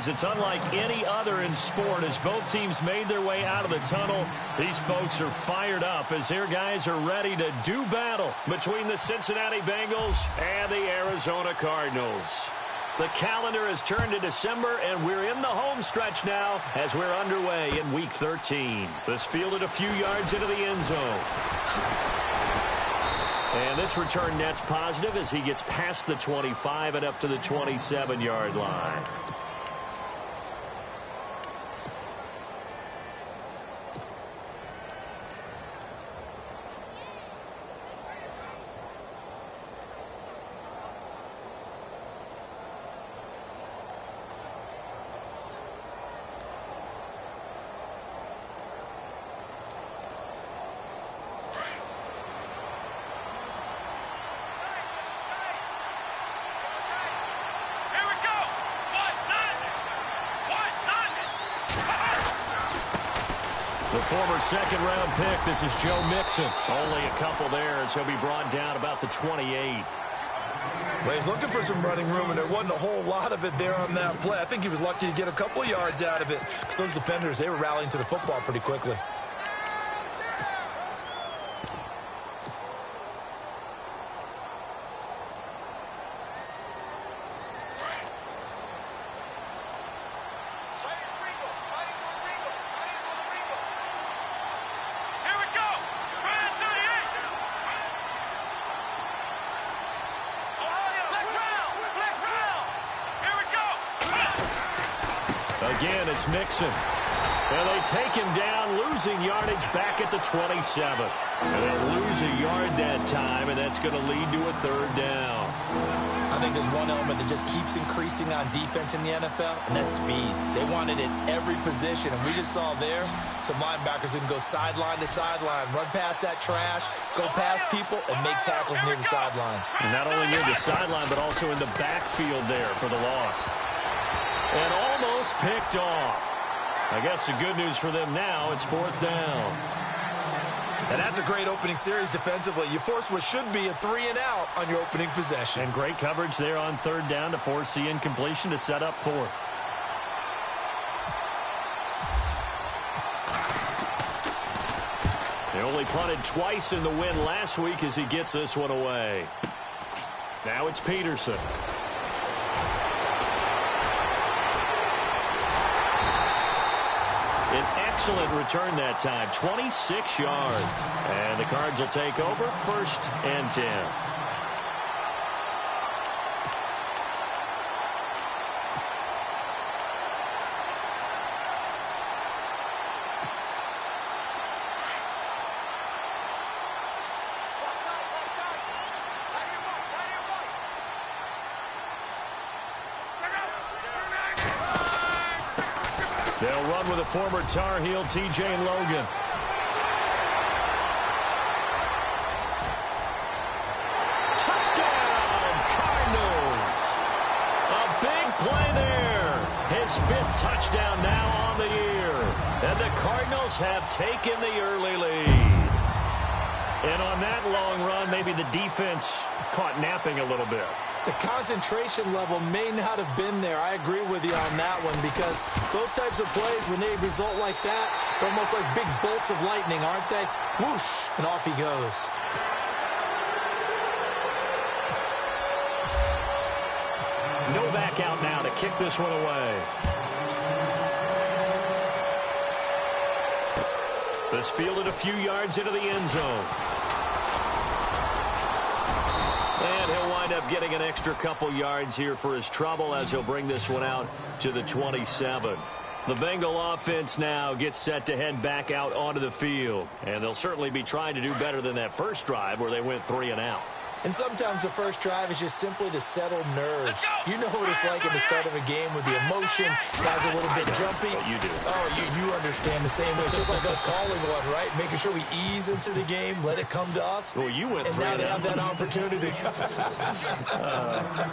drives. It's unlike any other in sport as both teams made their way out of the tunnel. These folks are fired up as their guys are ready to do battle between the Cincinnati Bengals and the Arizona Cardinals. The calendar has turned to December, and we're in the home stretch now as we're underway in Week 13. This fielded a few yards into the end zone. And this return net's positive as he gets past the 25 and up to the 27-yard line. The former second-round pick, this is Joe Mixon. Only a couple there as he'll be brought down about the 28. Well, he's looking for some running room, and there wasn't a whole lot of it there on that play. I think he was lucky to get a couple of yards out of it because those defenders, they were rallying to the football pretty quickly. Again, it's Mixon. And they take him down, losing yardage back at the 27. And they'll lose a yard that time, and that's going to lead to a third down. I think there's one element that just keeps increasing on defense in the NFL, and that's speed. They want it at every position, and we just saw there some linebackers that can go sideline to sideline, run past that trash, go past people, and make tackles near the sidelines. And not only near the sideline, but also in the backfield there for the loss. And almost picked off. I guess the good news for them now, it's fourth down. And that's a great opening series defensively. You force what should be a 3-and-out on your opening possession. And great coverage there on third down to force the incompletion to set up fourth. They only punted twice in the win last week as he gets this one away. Now it's Peterson. Excellent return that time, 26 yards. And the Cards will take over, 1st and 10. They'll run with a former Tar Heel, T.J. Logan. Touchdown, Cardinals. A big play there. His 5th touchdown now on the year. And the Cardinals have taken the early lead. And on that long run, maybe the defense caught napping a little bit. The concentration level may not have been there. I agree with you on that one because those types of plays, when they result like that, they're almost like big bolts of lightning, aren't they? Whoosh, and off he goes. Novak out now to kick this one away. This fielded a few yards into the end zone. And he'll wind up getting an extra couple yards here for his trouble as he'll bring this one out to the 27. The Bengal offense now gets set to head back out onto the field. And they'll certainly be trying to do better than that first drive where they went 3-and-out. And sometimes the first drive is just simply to settle nerves. You know what it's like at the start of a game with the emotion. Guys are a little bit jumpy. But you do. Oh, you understand the same way. Just like us calling one, right? Making sure we ease into the game, let it come to us. Well, you went 3-and-out. And now they have that opportunity.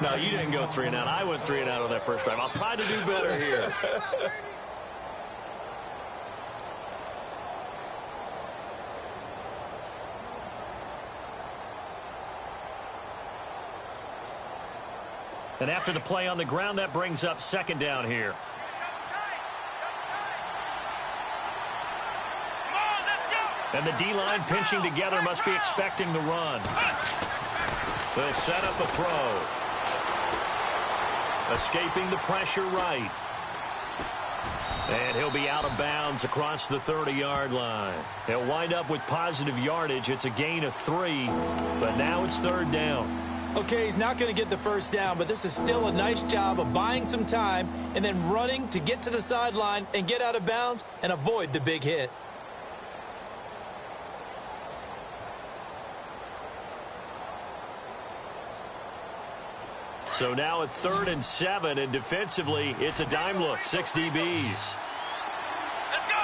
No, you didn't go 3-and-out. I went 3-and-out on that first drive. I'll try to do better here. And after the play on the ground, that brings up 2nd down here. And the D-line pinching together must be expecting the run. They'll set up a throw. Escaping the pressure right. And he'll be out of bounds across the 30-yard line. He'll wind up with positive yardage. It's a gain of 3, but now it's 3rd down. Okay, he's not going to get the first down, but this is still a nice job of buying some time and then running to get to the sideline and get out of bounds and avoid the big hit. So now at 3rd and 7, and defensively, it's a dime look, 6 DBs. Let's go!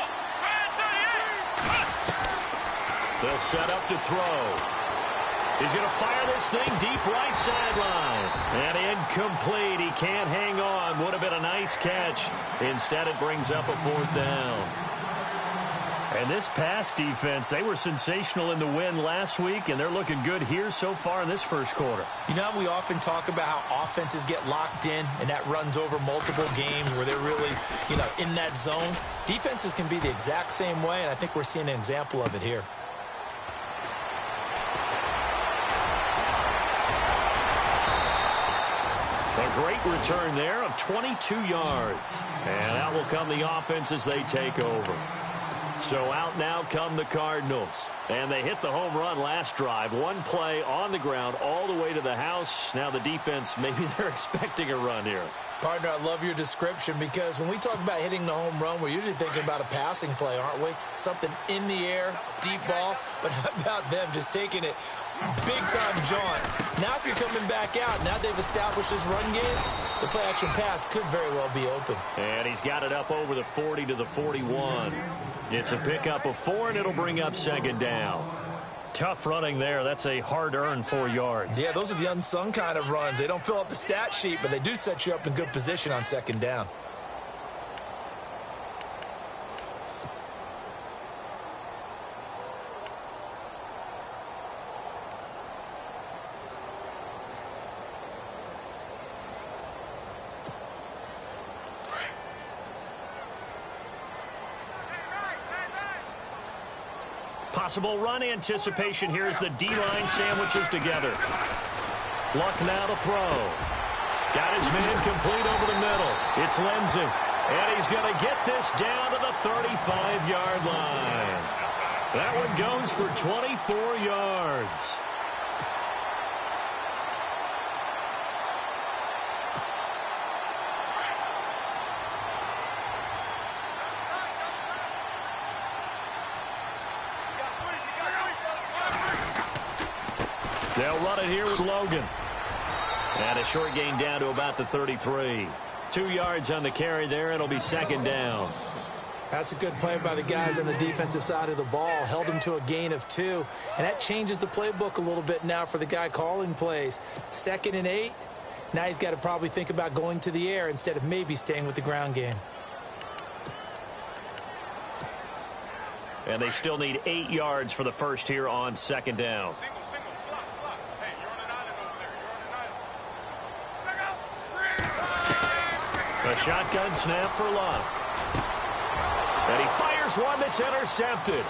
They'll set up to throw. He's going to fire this thing deep right sideline. And incomplete. He can't hang on. Would have been a nice catch. Instead, it brings up a 4th down. And this pass defense, they were sensational in the win last week, and they're looking good here so far in this first quarter. You know, we often talk about how offenses get locked in, and that runs over multiple games where they're really, in that zone. Defenses can be the exact same way, and I think we're seeing an example of it here. A great return there of 22 yards. And that will come the offense as they take over. So out now come the Cardinals. And they hit the home run last drive. One play on the ground all the way to the house. Now the defense, maybe they're expecting a run here. Partner, I love your description because when we talk about hitting the home run, we're usually thinking about a passing play, aren't we? Something in the air, deep ball. But how about them just taking it big-time jaunt? Now if you're coming back out, now they've established this run game, the play-action pass could very well be open. And he's got it up over the 40 to the 41. It's a pickup of 4, and it'll bring up 2nd down. Tough running there. That's a hard-earned 4 yards. Yeah, those are the unsung kind of runs. They don't fill up the stat sheet, but they do set you up in good position on 2nd down. Possible run anticipation here as the D-line sandwiches together. Luck now to throw. Got his man complete over the middle. It's Lindsey. And he's going to get this down to the 35-yard line. That one goes for 24 yards. They'll run it here with Logan. And a short gain down to about the 33. 2 yards on the carry there. It'll be 2nd down. That's a good play by the guys on the defensive side of the ball. Held him to a gain of 2. And that changes the playbook a little bit now for the guy calling plays. 2nd and 8. Now he's got to probably think about going to the air instead of maybe staying with the ground game. And they still need 8 yards for the first here on 2nd down. A shotgun snap for Luck. And he fires one that's intercepted.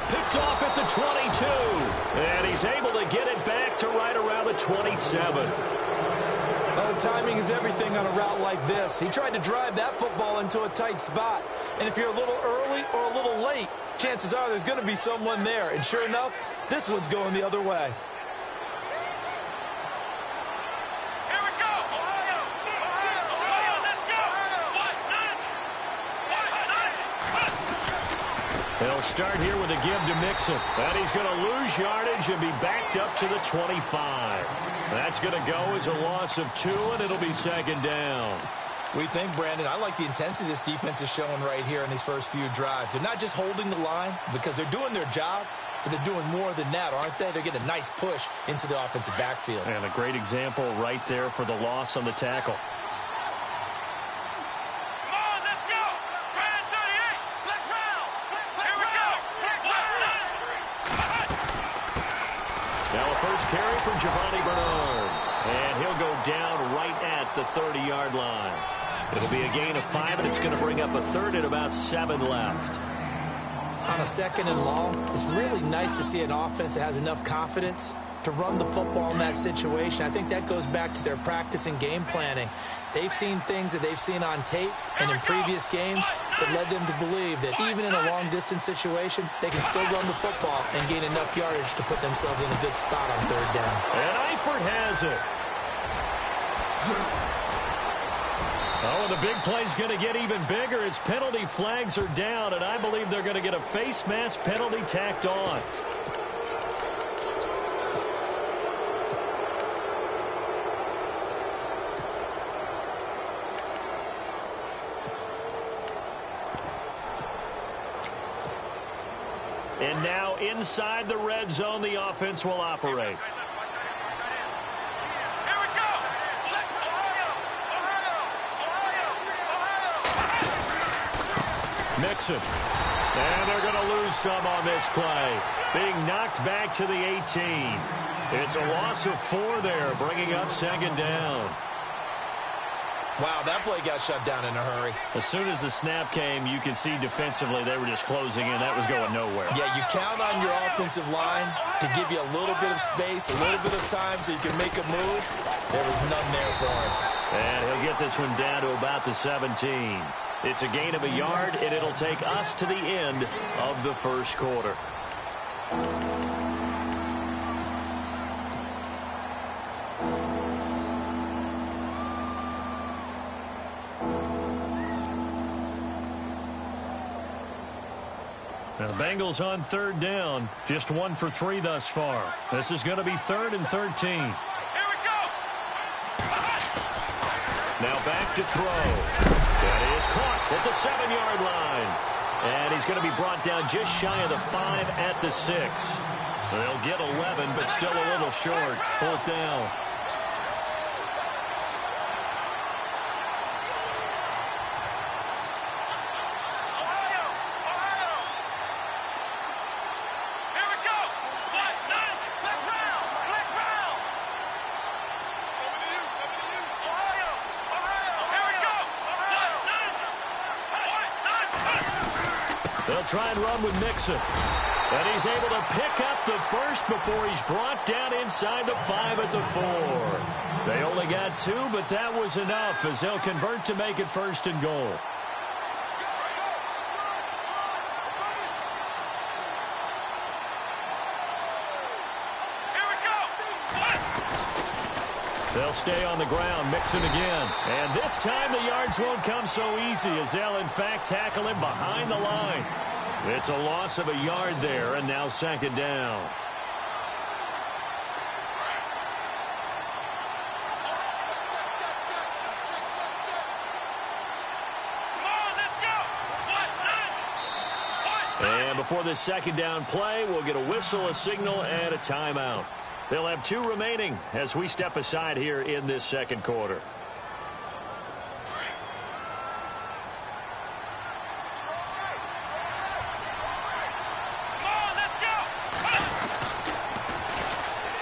Picked off at the 22. And he's able to get it back to right around the 27. Well, timing is everything on a route like this. He tried to drive that football into a tight spot. And if you're a little early or a little late, chances are there's going to be someone there. And sure enough, this one's going the other way. They'll start here with a give to Mixon. And he's going to lose yardage and be backed up to the 25. That's going to go as a loss of 2, and it'll be 2nd down. We think, Brandon, I like the intensity this defense is showing right here in these first few drives. They're not just holding the line because they're doing their job, but they're doing more than that, aren't they? They're getting a nice push into the offensive backfield. And a great example right there for the loss on the tackle. Carry from Giovanni Bernard. And he'll go down right at the 30-yard line. It'll be a gain of 5, and it's going to bring up a 3rd at about 7 left. on a second and long, it's really nice to see an offense that has enough confidence to run the football in that situation. I think that goes back to their practice and game planning. They've seen things that they've seen on tape and in previous games that led them to believe that even in a long-distance situation, they can still run the football and gain enough yardage to put themselves in a good spot on third down. And Eifert has it. Oh, and the big play's going to get even bigger as penalty flags are down, and I believe they're going to get a face mask penalty tacked on. And now inside the red zone, the offense will operate. Mixon. And they're going to lose some on this play. Being knocked back to the 18. It's a loss of 4 there, bringing up second down. Wow, that play got shut down in a hurry. As soon as the snap came, you could see defensively they were just closing in. That was going nowhere. Yeah, you count on your offensive line to give you a little bit of space, a little bit of time so you can make a move. There was none there for him. And he'll get this one down to about the 17. It's a gain of a yard, and it'll take us to the end of the first quarter. Now, the Bengals on third down, just 1 for 3 thus far. This is going to be 3rd and 13. Here we go. Now back to throw. That is caught at the 7-yard line. And he's going to be brought down just shy of the 5 at the 6. They'll get 11, but still a little short. 4th down. They'll try and run with Mixon. And he's able to pick up the first before he's brought down inside the 5 at the 4. They only got 2, but that was enough as they'll convert to make it 1st and goal. They'll stay on the ground, Mixon again. And this time the yards won't come so easy as they'll, in fact, tackle him behind the line. It's a loss of a yard there, and now 2nd down. And before this 2nd down play, we'll get a whistle, a signal, and a timeout. They'll have 2 remaining as we step aside here in this 2nd quarter.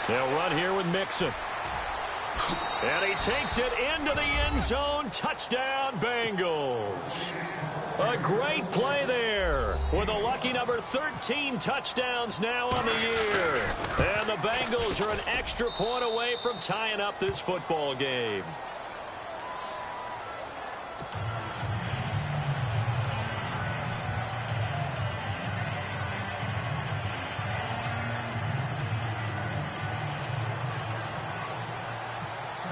They'll run here with Mixon. And he takes it into the end zone. Touchdown, Bengals. A great play there with a lucky number 13 touchdowns now on the year. And the Bengals are an extra point away from tying up this football game.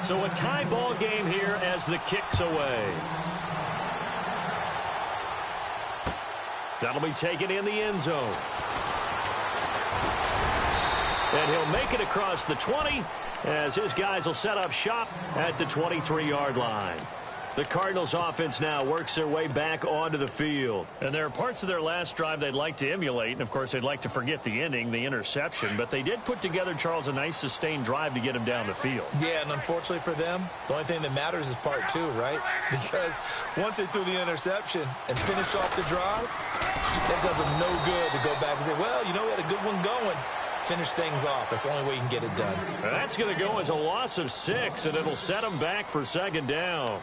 So a tie ball game here as the kick's away. That'll be taken in the end zone. And he'll make it across the 20 as his guys will set up shop at the 23-yard line. The Cardinals offense now works their way back onto the field. And there are parts of their last drive they'd like to emulate. And, of course, they'd like to forget the ending, the interception. But they did put together, Charles, a nice sustained drive to get him down the field. Yeah, and unfortunately for them, the only thing that matters is part 2, right? Because once they threw the interception and finished off the drive, that does them no good to go back and say, well, you know, we had a good one going. Finish things off. That's the only way you can get it done. That's going to go as a loss of 6, and it'll set them back for 2nd down.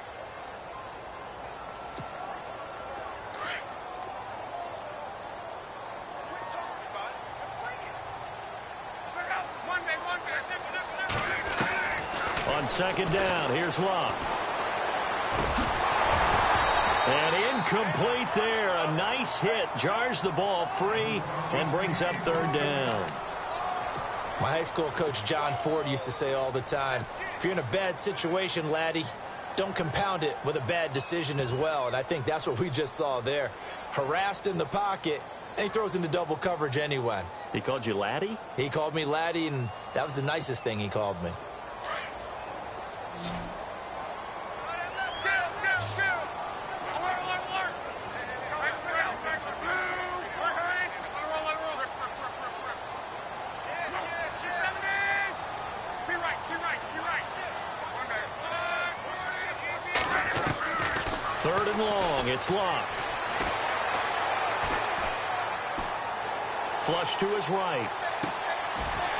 On second down, here's Love. And incomplete there. A nice hit. Jars the ball free and brings up third down. My high school coach, John Ford, used to say all the time, if you're in a bad situation, laddie, don't compound it with a bad decision as well. And I think that's what we just saw there. Harassed in the pocket, and he throws into double coverage anyway. He called you laddie? He called me laddie, and that was the nicest thing he called me. Third and long, it's Locke. Flush to his right.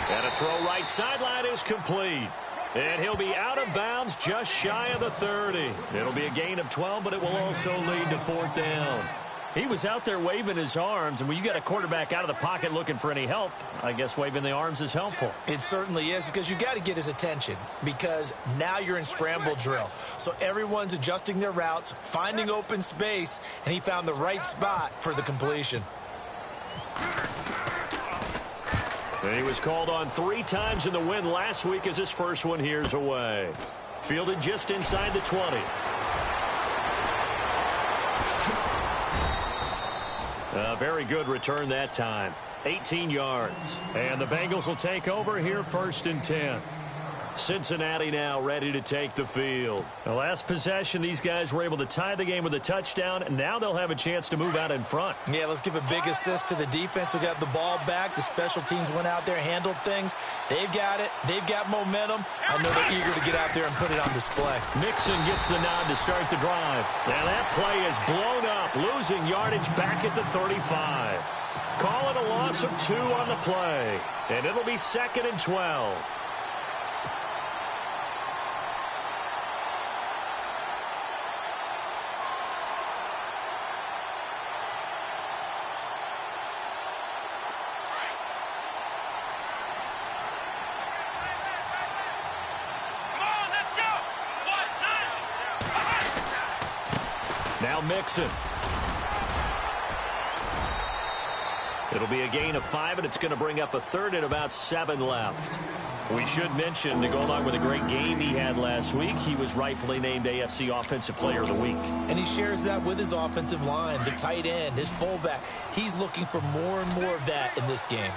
And a throw right sideline is complete. And he'll be out of bounds just shy of the 30. It'll be a gain of 12, but it will also lead to fourth down. He was out there waving his arms, and when you got a quarterback out of the pocket looking for any help, I guess waving the arms is helpful. It certainly is, because you got to get his attention, because now you're in scramble drill. So everyone's adjusting their routes, finding open space, and he found the right spot for the completion. And he was called on 3 times in the win last week as his first one here's away. Fielded just inside the 20. A very good return that time. 18 yards. And the Bengals will take over here first and 10. Cincinnati now ready to take the field. The last possession, these guys were able to tie the game with a touchdown, and now they'll have a chance to move out in front. Yeah, let's give a big assist to the defense who got the ball back. The special teams went out there, handled things. They've got it. They've got momentum. I know they're eager to get out there and put it on display. Mixon gets the nod to start the drive. Now that play is blown up, losing yardage back at the 35. Call it a loss of 2 on the play, and it'll be 2nd and 12. Now Mixon. It'll be a gain of 5, and it's going to bring up a third and about 7 left. We should mention, to go along with a great game he had last week, he was rightfully named AFC Offensive Player of the Week. And he shares that with his offensive line, the tight end, his fullback. He's looking for more and more of that in this game.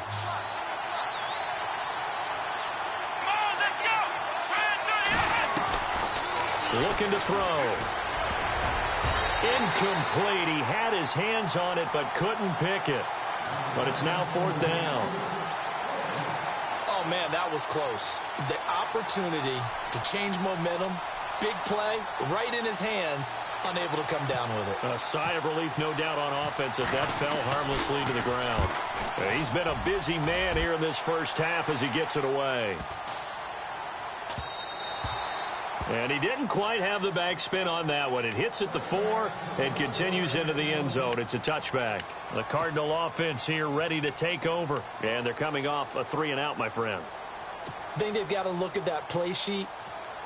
Looking to throw. Incomplete. He had his hands on it but couldn't pick it. But it's now 4th down. Oh, man, that was close. The opportunity to change momentum, big play, right in his hands, unable to come down with it. A sigh of relief, no doubt, on offense if that fell harmlessly to the ground. He's been a busy man here in this first half as he gets it away. And he didn't quite have the backspin on that one. It hits at the 4 and continues into the end zone. It's a touchback. The Cardinal offense here ready to take over. And they're coming off a 3-and-out, my friend. I think they've got to look at that play sheet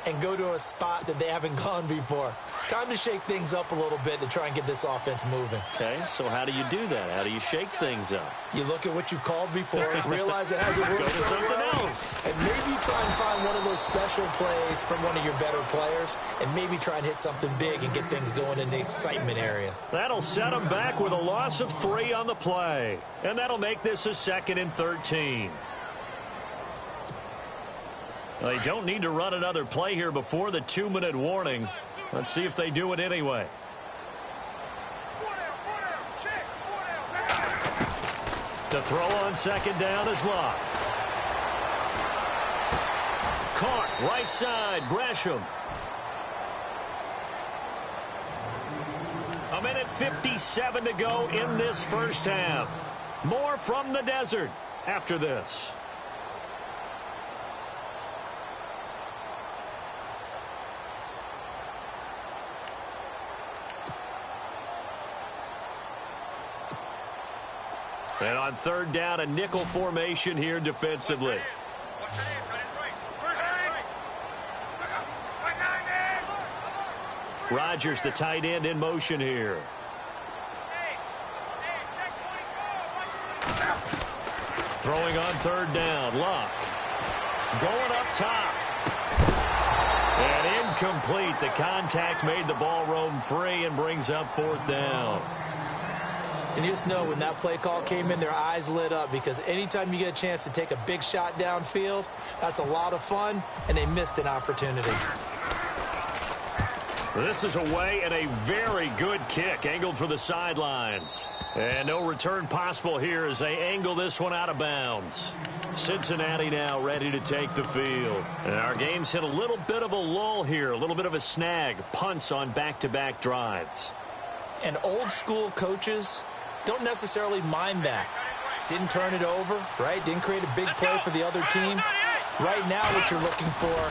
and go to a spot that they haven't gone before. Time to shake things up a little bit to try and get this offense moving. Okay, so how do you do that? How do you shake things up? You look at what you've called before, realize it hasn't worked Go to so something well, else. and maybe try and find one of those special plays from one of your better players, and maybe try and hit something big and get things going in the excitement area. That'll set them back with a loss of 3 on the play. And that'll make this a 2nd and 13. They don't need to run another play here before the 2-minute warning. Let's see if they do it anyway. The throw on 2nd down is Locke. Caught right side, Gresham. 1:57 to go in this first half. More from the desert after this. And on 3rd down, a nickel formation here defensively. Rodgers, the tight end, in motion here. Throwing on third down. Luck. Going up top. And incomplete. The contact made the ball roam free and brings up fourth down. And you just know when that play call came in, their eyes lit up, because anytime you get a chance to take a big shot downfield, that's a lot of fun, and they missed an opportunity. This is away and a very good kick, angled for the sidelines. And no return possible here as they angle this one out of bounds. Cincinnati now ready to take the field. And our game's hit a little bit of a lull here, a little bit of a snag. Punts on back-to-back drives. And old-school coaches don't necessarily mind that. Didn't turn it over, right? Didn't create a big play for the other team. Right now what you're looking for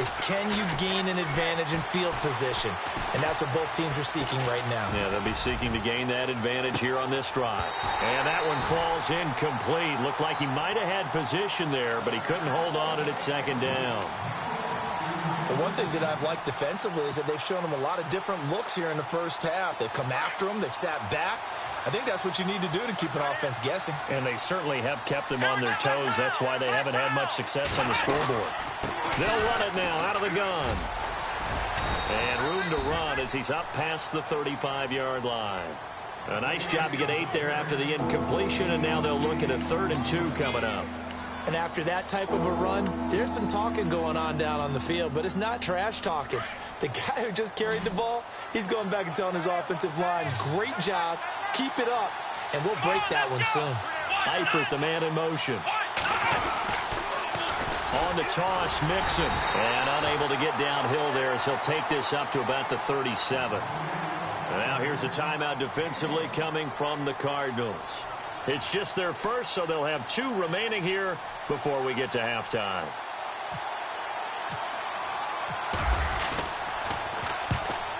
is, can you gain an advantage in field position? And that's what both teams are seeking right now. Yeah, they'll be seeking to gain that advantage here on this drive. And that one falls incomplete. Looked like he might have had position there, but he couldn't hold on at second down. Well, one thing that I've liked defensively is that they've shown him a lot of different looks here in the first half. They've come after him. They've sat back. I think that's what you need to do to keep an offense guessing. And they certainly have kept them on their toes. That's why they haven't had much success on the scoreboard. They'll run it now out of the gun. And room to run as he's up past the 35-yard line. A nice job to get 8 there after the incompletion, and now they'll look at a 3rd and 2 coming up. And after that type of a run, there's some talking going on down on the field, but it's not trash talking. The guy who just carried the ball, he's going back and telling his offensive line, great job, keep it up, and we'll break that one soon. Eifert, the man in motion. On the toss, Mixon. And unable to get downhill there as he'll take this up to about the 37. Now here's a timeout defensively coming from the Cardinals. It's just their first, so they'll have 2 remaining here before we get to halftime.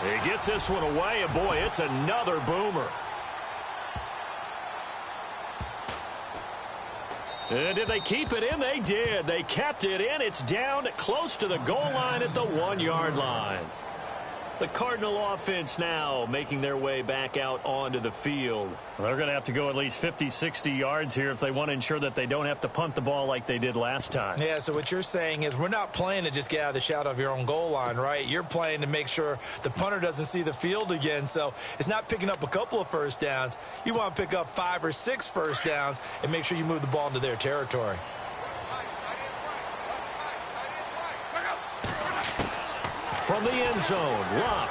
He gets this one away, and boy, it's another boomer. And did they keep it in? They did. They kept it in. It's down close to the goal line at the 1-yard line. The Cardinal offense now making their way back out onto the field. They're going to have to go at least 50, 60 yards here if they want to ensure that they don't have to punt the ball like they did last time. Yeah, so what you're saying is we're not playing to just get out of the shadow of your own goal line, right? You're playing to make sure the punter doesn't see the field again. So it's not picking up a couple of first downs. You want to pick up 5 or 6 first downs and make sure you move the ball into their territory. From the end zone, Luck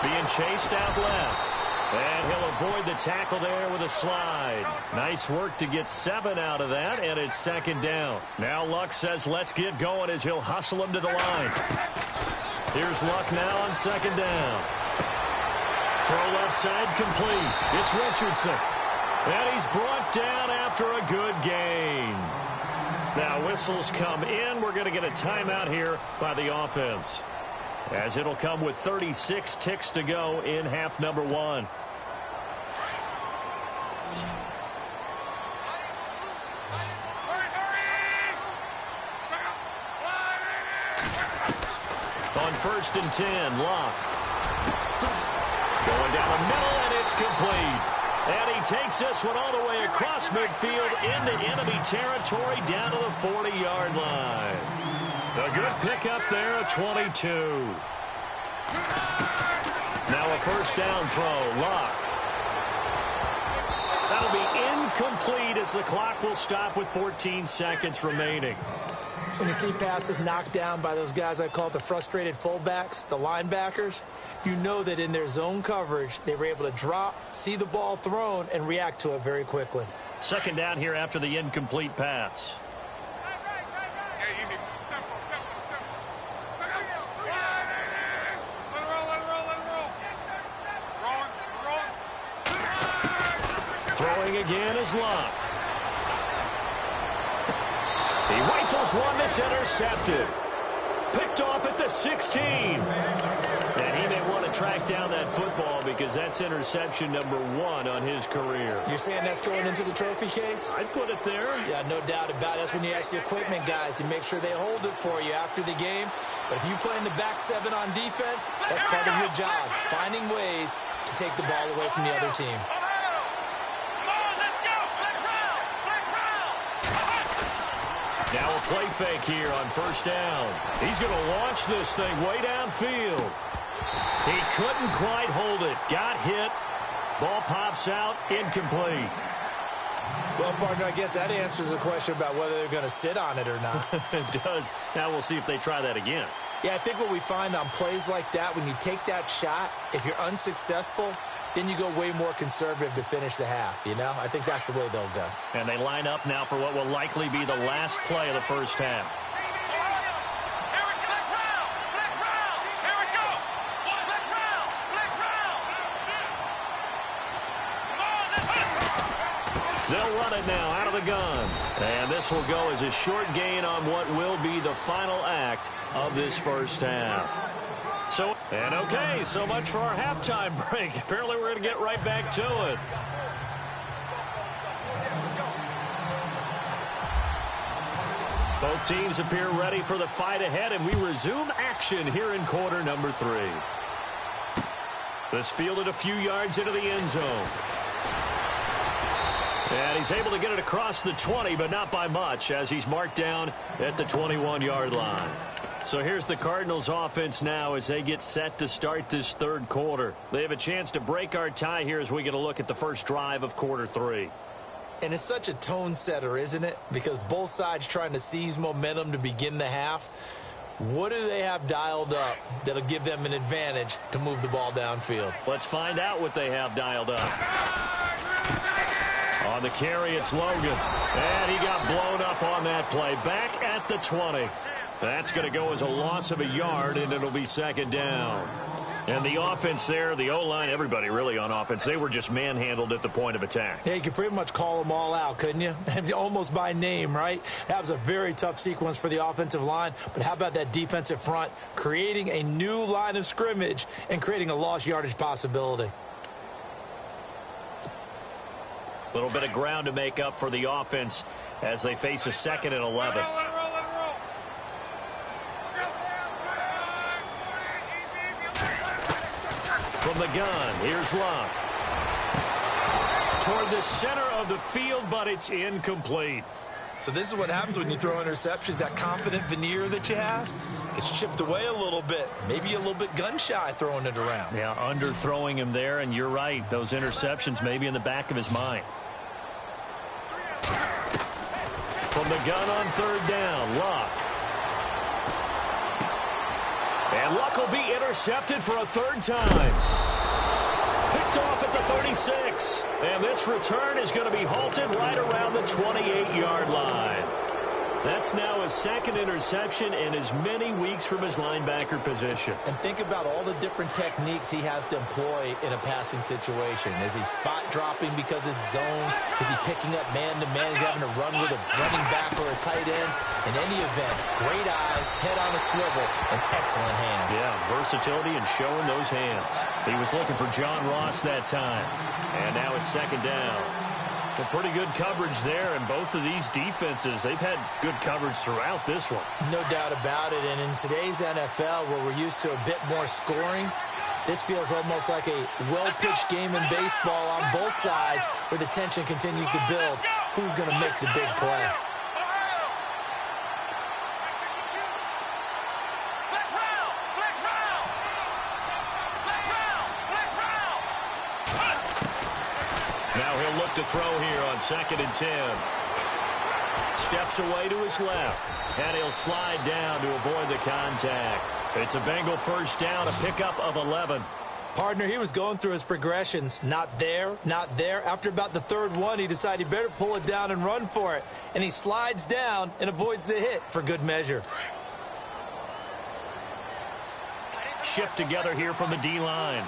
being chased out left. And he'll avoid the tackle there with a slide. Nice work to get 7 out of that, and it's 2nd down. Now Luck says let's get going as he'll hustle him to the line. Here's Luck now on 2nd down. Throw left side complete. It's Richardson. And he's brought down after a good gain. Now whistles come in. We're going to get a timeout here by the offense, as it'll come with 36 ticks to go in half number 1. On 1st and 10, Luck. Going down the middle, and it's complete. And he takes this one all the way across midfield into enemy territory down to the 40-yard line. A good pickup there at 22. Now a 1st down throw, Luck. That'll be incomplete as the clock will stop with 14 seconds remaining. When you see passes knocked down by those guys I call the frustrated fullbacks, the linebackers, you know that in their zone coverage, they were able to drop, see the ball thrown, and react to it very quickly. 2nd down here after the incomplete pass. Throwing again is Luck. He rifles one that's intercepted. Picked off at the 16. And he may want to track down that football because that's interception number 1 on his career. You're saying that's going into the trophy case? I'd put it there. Yeah, no doubt about it. That's when you ask the equipment guys to make sure they hold it for you after the game. But if you play in the back 7 on defense, that's part of your job, finding ways to take the ball away from the other team. Now a play fake here on first down. He's going to launch this thing way downfield. He couldn't quite hold it. Got hit. Ball pops out. Incomplete. Well, partner, I guess that answers the question about whether they're going to sit on it or not. It does. Now we'll see if they try that again. Yeah, I think what we find on plays like that, when you take that shot, if you're unsuccessful, then you go way more conservative to finish the half, you know? I think that's the way they'll go. And they line up now for what will likely be the last play of the first half. They'll run it now out of the gun. And this will go as a short gain on what will be the final act of this first half. And okay, so much for our halftime break. Apparently we're going to get right back to it. Both teams appear ready for the fight ahead, and we resume action here in quarter number 3. This fielded a few yards into the end zone. And he's able to get it across the 20, but not by much, as he's marked down at the 21-yard line. So here's the Cardinals offense now as they get set to start this third quarter. They have a chance to break our tie here as we get a look at the first drive of quarter 3. And it's such a tone setter, isn't it? Because both sides trying to seize momentum to begin the half. What do they have dialed up that'll give them an advantage to move the ball downfield? Let's find out what they have dialed up. On the carry, it's Logan. And he got blown up on that play. Back at the 20. That's going to go as a loss of a yard, and it'll be second down. And the offense there, the O-line, everybody really on offense, they were just manhandled at the point of attack. Yeah, you could pretty much call them all out, couldn't you? Almost by name, right? That was a very tough sequence for the offensive line. But how about that defensive front creating a new line of scrimmage and creating a lost yardage possibility? A little bit of ground to make up for the offense as they face a 2nd and 11. From the gun, here's Luck. Toward the center of the field, but it's incomplete. So this is what happens when you throw interceptions. That confident veneer that you have gets chipped away a little bit. Maybe a little bit gun-shy throwing it around. Yeah, underthrowing him there, and you're right. Those interceptions may be in the back of his mind. From the gun on third down, Luck. And Luck will be intercepted for a 3rd time. Picked off at the 36. And this return is going to be halted right around the 28-yard line. That's now his 2nd interception in as many weeks from his linebacker position. And think about all the different techniques he has to employ in a passing situation. Is he spot dropping because it's zone? Is he picking up man-to-man? Is he having to run with a running back or a tight end? In any event, great eyes, head on a swivel, and excellent hands. Yeah, versatility and showing those hands. He was looking for John Ross that time. And now it's 2nd down. Well, pretty good coverage there, and both of these defenses, they've had good coverage throughout this one. No doubt about it, and in today's NFL, where we're used to a bit more scoring, this feels almost like a well-pitched game in baseball on both sides, where the tension continues to build. Who's going to make the big play? To throw here on 2nd and 10. Steps away to his left, and he'll slide down to avoid the contact. It's a Bengal first down, a pickup of 11. Partner, he was going through his progressions. Not there, not there. After about the 3rd one, he decided he better pull it down and run for it. And he slides down and avoids the hit for good measure. Shift together here from the D-line.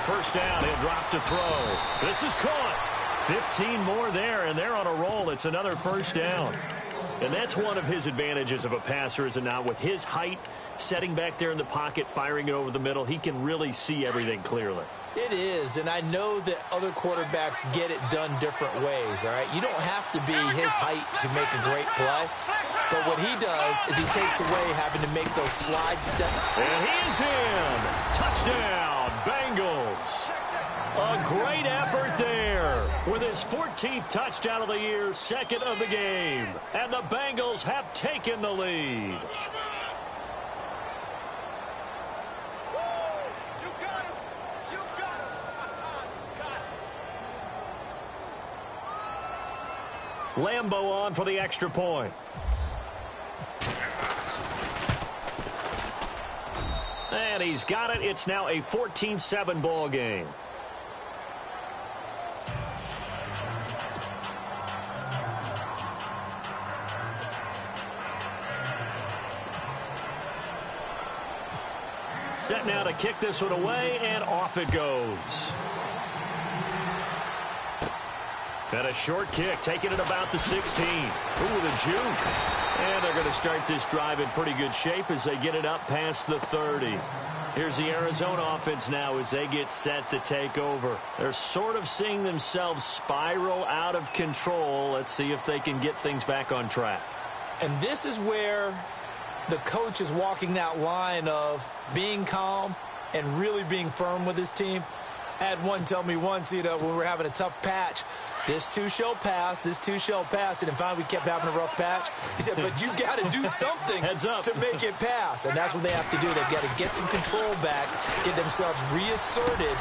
First down, he'll drop to throw. This is caught. 15 more there, and they're on a roll. It's another first down. And that's one of his advantages of a passer, is it not? With his height, setting back there in the pocket, firing it over the middle, he can really see everything clearly. It is, and I know that other quarterbacks get it done different ways, all right? You don't have to be his height to make a great play, but what he does is he takes away having to make those slide steps. And he is in. Touchdown, Bengals. A great effort there with his 14th touchdown of the year, second of the game. And the Bengals have taken the lead. Lambo on for the extra point. And he's got it. It's now a 14-7 ball game. Set now to kick this one away, and off it goes. And a short kick, taking it about the 16. Ooh, the juke. And they're going to start this drive in pretty good shape as they get it up past the 30. Here's the Arizona offense now as they get set to take over. They're sort of seeing themselves spiral out of control. Let's see if they can get things back on track. And this is where the coach is walking that line of being calm and really being firm with his team. I had one tell me once, when we were having a tough patch, this too shall pass, this too shall pass. And finally we kept having a rough patch. He said, but you got to do something Heads up. to make it pass. And that's what they have to do. They've got to get some control back, get themselves reasserted.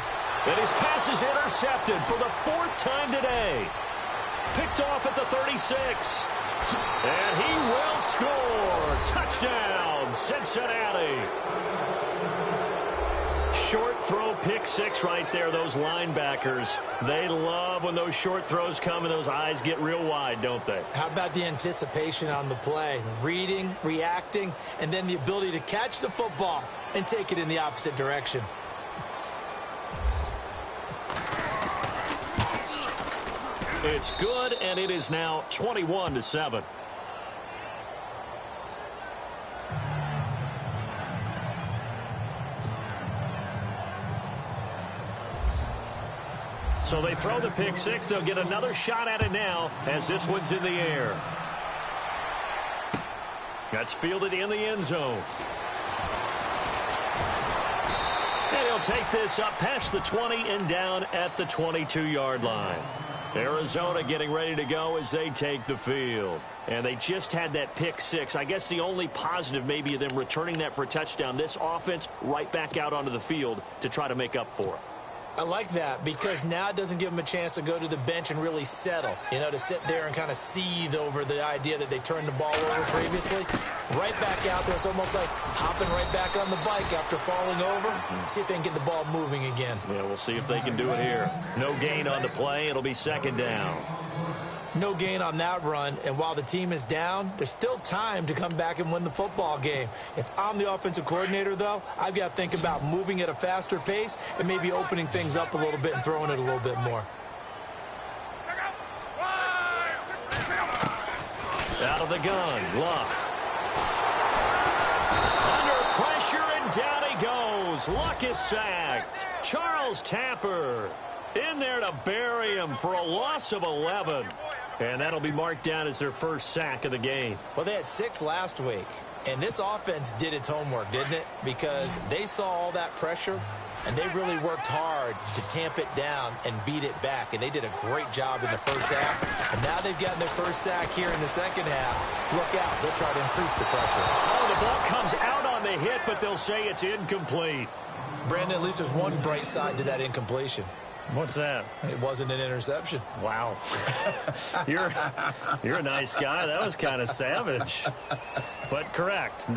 And his pass is intercepted for the 4th time today. Picked off at the 36. And he will score. Touchdown, Cincinnati. Short throw, pick six right there. Those linebackers, they love when those short throws come and those eyes get real wide, don't they? How about the anticipation on the play? Reading, reacting, and then the ability to catch the football and take it in the opposite direction. It's good, and it is now 21-7. So they throw the pick six. They'll get another shot at it now as this one's in the air. That's fielded in the end zone. And he'll take this up past the 20 and down at the 22-yard line. Arizona getting ready to go as they take the field. And they just had that pick six. I guess the only positive maybe of them returning that for a touchdown. This offense right back out onto the field to try to make up for it. I like that because now it doesn't give them a chance to go to the bench and really settle, to sit there and kind of seethe over the idea that they turned the ball over previously. Right back out there. It's almost like hopping right back on the bike after falling over. See if they can get the ball moving again. Yeah, we'll see if they can do it here. No gain on the play. It'll be second down. No gain on that run, and while the team is down, there's still time to come back and win the football game. If I'm the offensive coordinator, though, I've got to think about moving at a faster pace and maybe opening things up a little bit and throwing it a little bit more. Out of the gun, Luck. Under pressure, and down he goes. Luck is sacked. Charles Tapper in there to bury him for a loss of 11. And that'll be marked down as their first sack of the game. Well, they had 6 last week, and this offense did its homework, didn't it? Because they saw all that pressure, and they really worked hard to tamp it down and beat it back, and they did a great job in the first half. And now they've gotten their first sack here in the second half. Look out. They'll try to increase the pressure. Oh, the ball comes out on the hit, but they'll say it's incomplete. Brandon, at least there's one bright side to that incompletion. What's that? It wasn't an interception. Wow. You're a nice guy. That was kind of savage. But correct.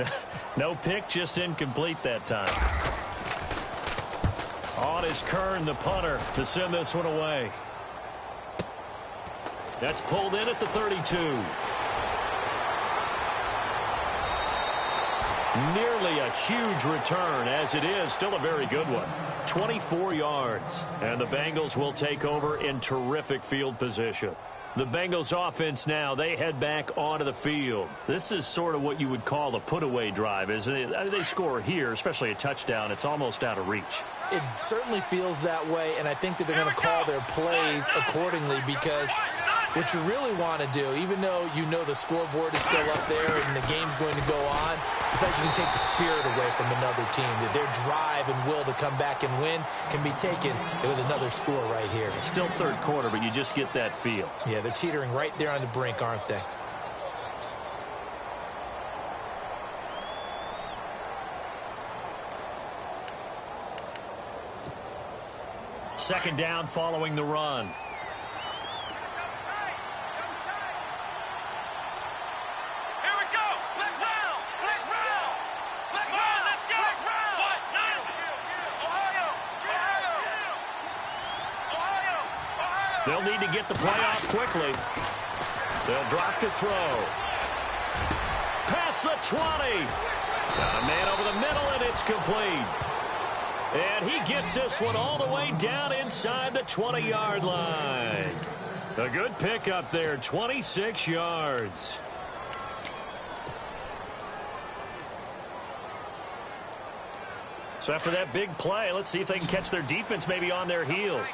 No pick, just incomplete that time. On is Kern, the punter, to send this one away. That's pulled in at the 32. Nearly a huge return, as it is still a very good one. 24 yards, and the Bengals will take over in terrific field position. The Bengals offense now, they head back onto the field. This is sort of what you would call a put-away drive, isn't it? They score here, especially a touchdown. It's almost out of reach. It certainly feels that way, and I think that they're going to call their plays accordingly because what you really want to do, even though you know the scoreboard is still up there and the game's going to go on, I think you can take the spirit away from another team. That their drive and will to come back and win can be taken with another score right here. Still third quarter, but you just get that feel. Yeah, they're teetering right there on the brink, aren't they? Second down following the run. They'll need to get the play off quickly. They'll drop to throw. Past the 20. Got a man over the middle, and it's complete. And he gets this one all the way down inside the 20-yard line. A good pickup there, 26 yards. So after that big play, let's see if they can catch their defense maybe on their heels.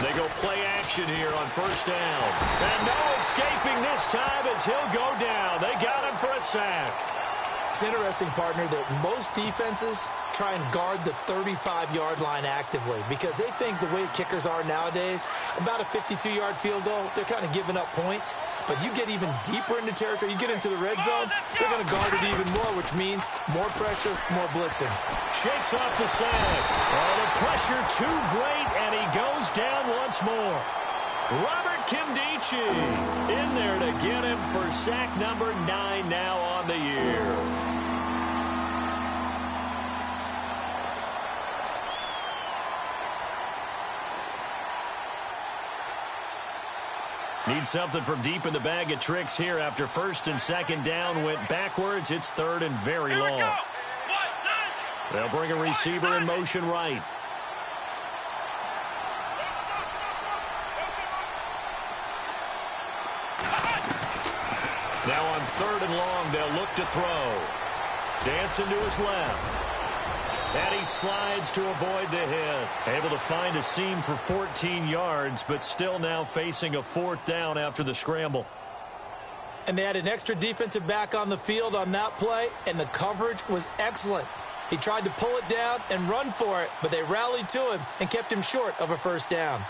They go play action here on first down. And no escaping this time as he'll go down. They got him for a sack. It's interesting, partner, that most defenses try and guard the 35-yard line actively because they think the way kickers are nowadays, about a 52-yard field goal, they're kind of giving up points. But you get even deeper into territory, you get into the red zone, they're going to guard it even more, which means more pressure, more blitzing. Shakes off the sack. Oh, the pressure too great, and he goes down once more. Robert Kimdichie in there to get him for sack number 9 now on the year. Need something from deep in the bag of tricks here after first and second down went backwards. It's third and very long. They'll bring a receiver in motion right. Now on third and long, they'll look to throw. Dancing to his left. And he slides to avoid the hit. Able to find a seam for 14 yards, but still now facing a fourth down after the scramble. And they had an extra defensive back on the field on that play, and the coverage was excellent. He tried to pull it down and run for it, but they rallied to him and kept him short of a first down.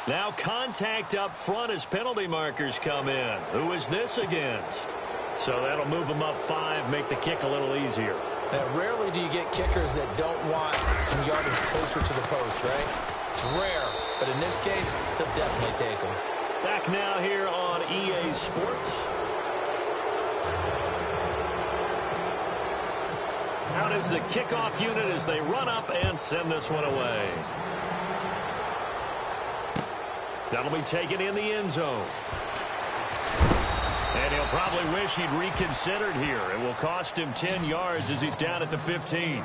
Now contact up front as penalty markers come in. Who is this against? So that'll move them up 5, make the kick a little easier. Rarely do you get kickers that don't want some yardage closer to the post, right? It's rare, but in this case, they'll definitely take them. Back now here on EA Sports. Out is the kickoff unit as they run up and send this one away. That'll be taken in the end zone. And he'll probably wish he'd reconsidered here. It will cost him 10 yards as he's down at the 15.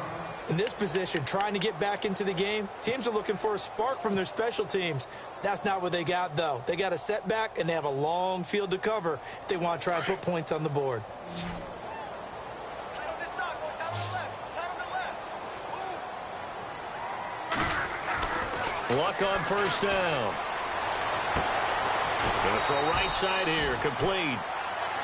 In this position, trying to get back into the game, teams are looking for a spark from their special teams. That's not what they got, though. They got a setback, and they have a long field to cover if they want to try and put points on the board. Luck on first down. Going to throw right side here, complete.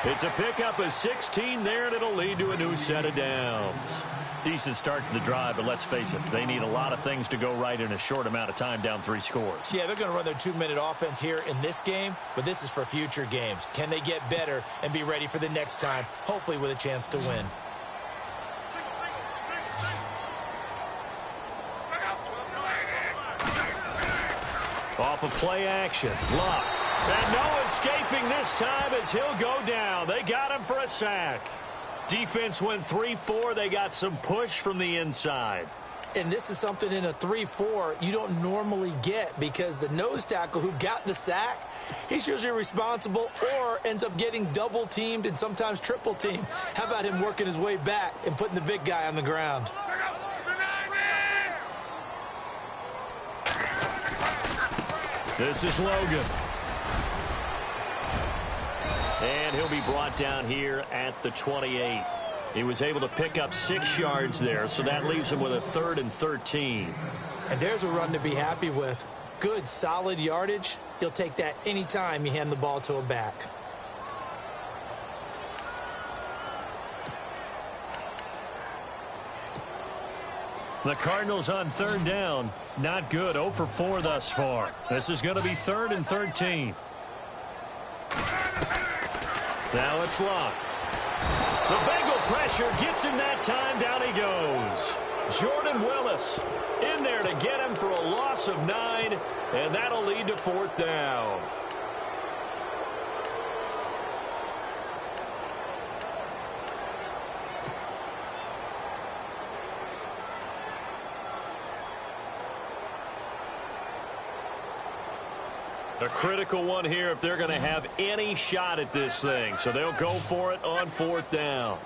It's a pickup of 16 there, and it'll lead to a new set of downs. Decent start to the drive, but let's face it, they need a lot of things to go right in a short amount of time, down 3 scores. Yeah, they're going to run their 2-minute offense here in this game, but this is for future games. Can they get better and be ready for the next time, hopefully with a chance to win? Off of play action, Luck. And no escaping this time as he'll go down. They got him for a sack. Defense went 3-4. They got some push from the inside. And this is something in a 3-4 you don't normally get, because the nose tackle who got the sack, he's usually responsible or ends up getting double teamed and sometimes triple teamed. How about him working his way back and putting the big guy on the ground? This is Logan. And he'll be brought down here at the 28. He was able to pick up 6 yards there, so that leaves him with a 3rd and 13. And there's a run to be happy with. Good, solid yardage. He'll take that anytime you hand the ball to a back. The Cardinals on 3rd down. Not good. 0 for 4 thus far. This is going to be 3rd and 13. Now it's locked. The Bengal pressure gets him that time. Down he goes. Jordan Willis in there to get him for a loss of 9, and that'll lead to 4th down. A critical one here if they're going to have any shot at this thing. So they'll go for it on 4th down.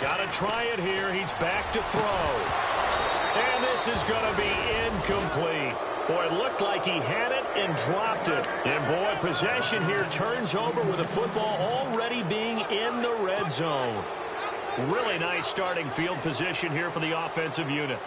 Got to try it here. He's back to throw. And this is going to be incomplete. Boy, it looked like he had it and dropped it. And, boy, possession here turns over with the football already being in the red zone. Really nice starting field position here for the offensive unit.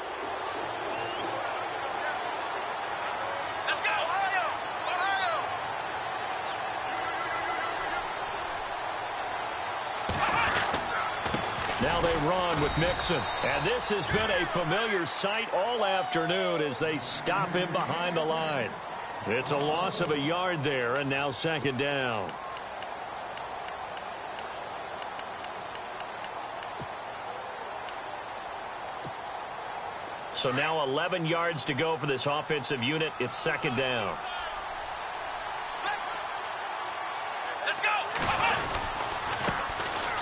Now they run with Mixon. And this has been a familiar sight all afternoon as they stop him behind the line. It's a loss of a yard there, and now 2nd down. So now 11 yards to go for this offensive unit. It's 2nd down.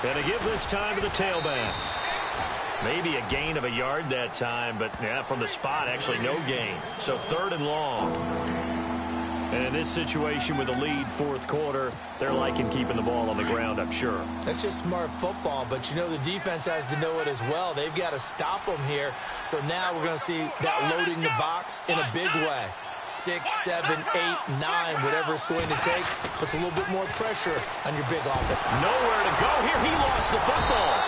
And to give this time to the tailback. Maybe a gain of a yard that time, but yeah, from the spot, actually no gain. So 3rd and long. And in this situation with a lead 4th quarter, they're liking keeping the ball on the ground, I'm sure. That's just smart football, but you know the defense has to know it as well. They've got to stop them here. So now we're going to see that loading the box in a big way. 6, 7, 8, 9, whatever it's going to take, puts a little bit more pressure on your big offense. Nowhere to go here. He lost the football.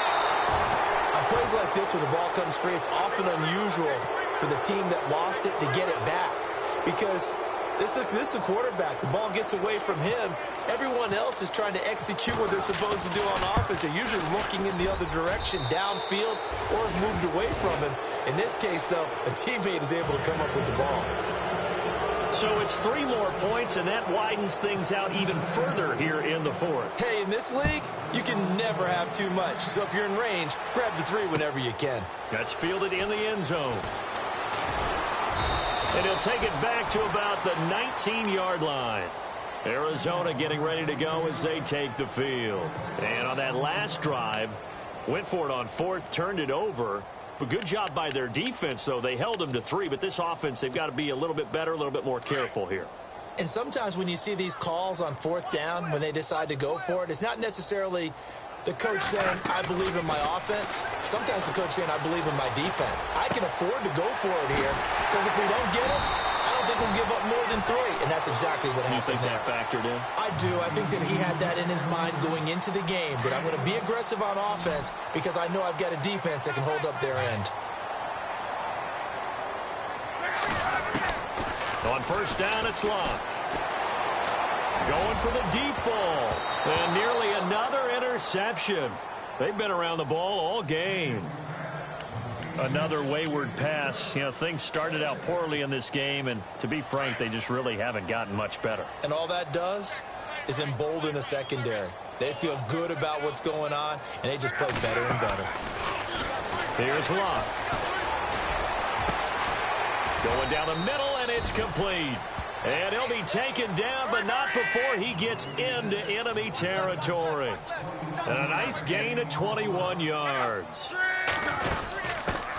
On plays like this where the ball comes free, it's often unusual for the team that lost it to get it back, because this is the quarterback. The ball gets away from him. Everyone else is trying to execute what they're supposed to do on offense. They're usually looking in the other direction, downfield, or have moved away from him. In this case, though, a teammate is able to come up with the ball. So it's 3 more points, and that widens things out even further here in the 4th. Hey, in this league, you can never have too much. So if you're in range, grab the 3 whenever you can. That's fielded in the end zone. And he'll take it back to about the 19-yard line. Arizona getting ready to go as they take the field. And on that last drive, went for it on 4th, turned it over. But good job by their defense, though. They held them to 3, but this offense, they've got to be a little bit better, a little bit more careful here. And sometimes when you see these calls on 4th down, when they decide to go for it, it's not necessarily the coach saying, I believe in my offense. Sometimes the coach saying, I believe in my defense. I can afford to go for it here, because if we don't get it, I don't think we'll give up more than 3. And that's exactly what happened. You think that factored in? I do. I think that he had that in his mind going into the game, that I'm going to be aggressive on offense because I know I've got a defense that can hold up their end. On 1st down, it's locked. Going for the deep ball. And nearly another interception. They've been around the ball all game. Another wayward pass. You know, things started out poorly in this game, and to be frank, they just really haven't gotten much better. And all that does is embolden a secondary. They feel good about what's going on, and they just play better and better. Here's Locke. Going down the middle, and it's complete. And he'll be taken down, but not before he gets into enemy territory. And a nice gain of 21 yards.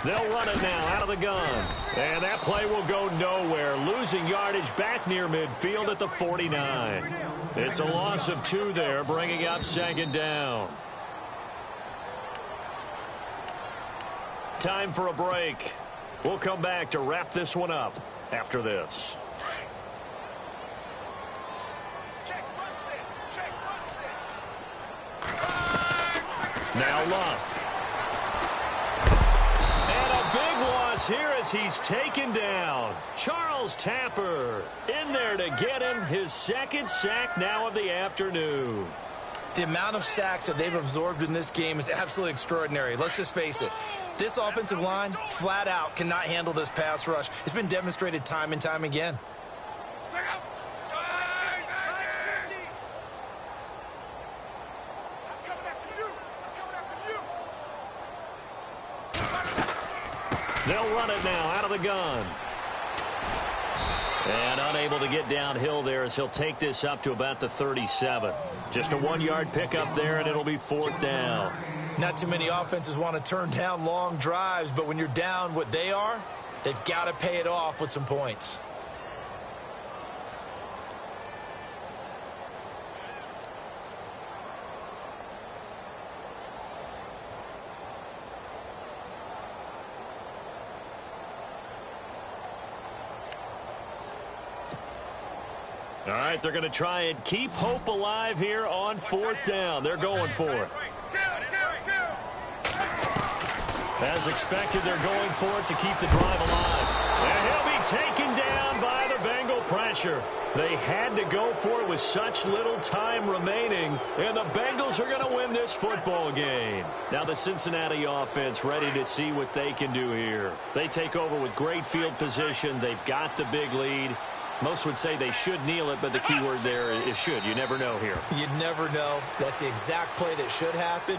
They'll run it now out of the gun. And that play will go nowhere, losing yardage back near midfield at the 49. It's a loss of 2 there, bringing up second down. Time for a break. We'll come back to wrap this one up after this. Now Luck. And a big loss here as he's taken down. Charles Tapper in there to get him his second sack now of the afternoon. The amount of sacks that they've absorbed in this game is absolutely extraordinary. Let's just face it. This offensive line, flat out, cannot handle this pass rush. It's been demonstrated time and time again. They'll run it now out of the gun. And unable to get downhill there as he'll take this up to about the 37. Just a 1-yard pickup there, and it'll be 4th down. Not too many offenses want to turn down long drives, but when you're down what they are, they've got to pay it off with some points. All right, they're going to try and keep hope alive here on 4th down. They're going for it. As expected, they're going for it to keep the drive alive. And he'll be taken down by the Bengal pressure. They had to go for it with such little time remaining, and the Bengals are going to win this football game. Now the Cincinnati offense ready to see what they can do here. They take over with great field position. They've got the big lead. Most would say they should kneel it, but the key word there is should. You never know here. You never know. That's the exact play that should happen.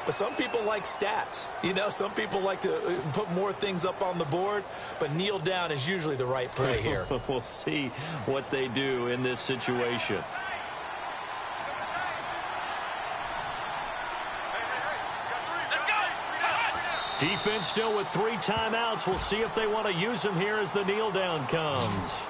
But some people like stats. You know, some people like to put more things up on the board, but kneel down is usually the right play here. We'll see what they do in this situation. Defense still with 3 timeouts. We'll see if they want to use them here as the kneel down comes.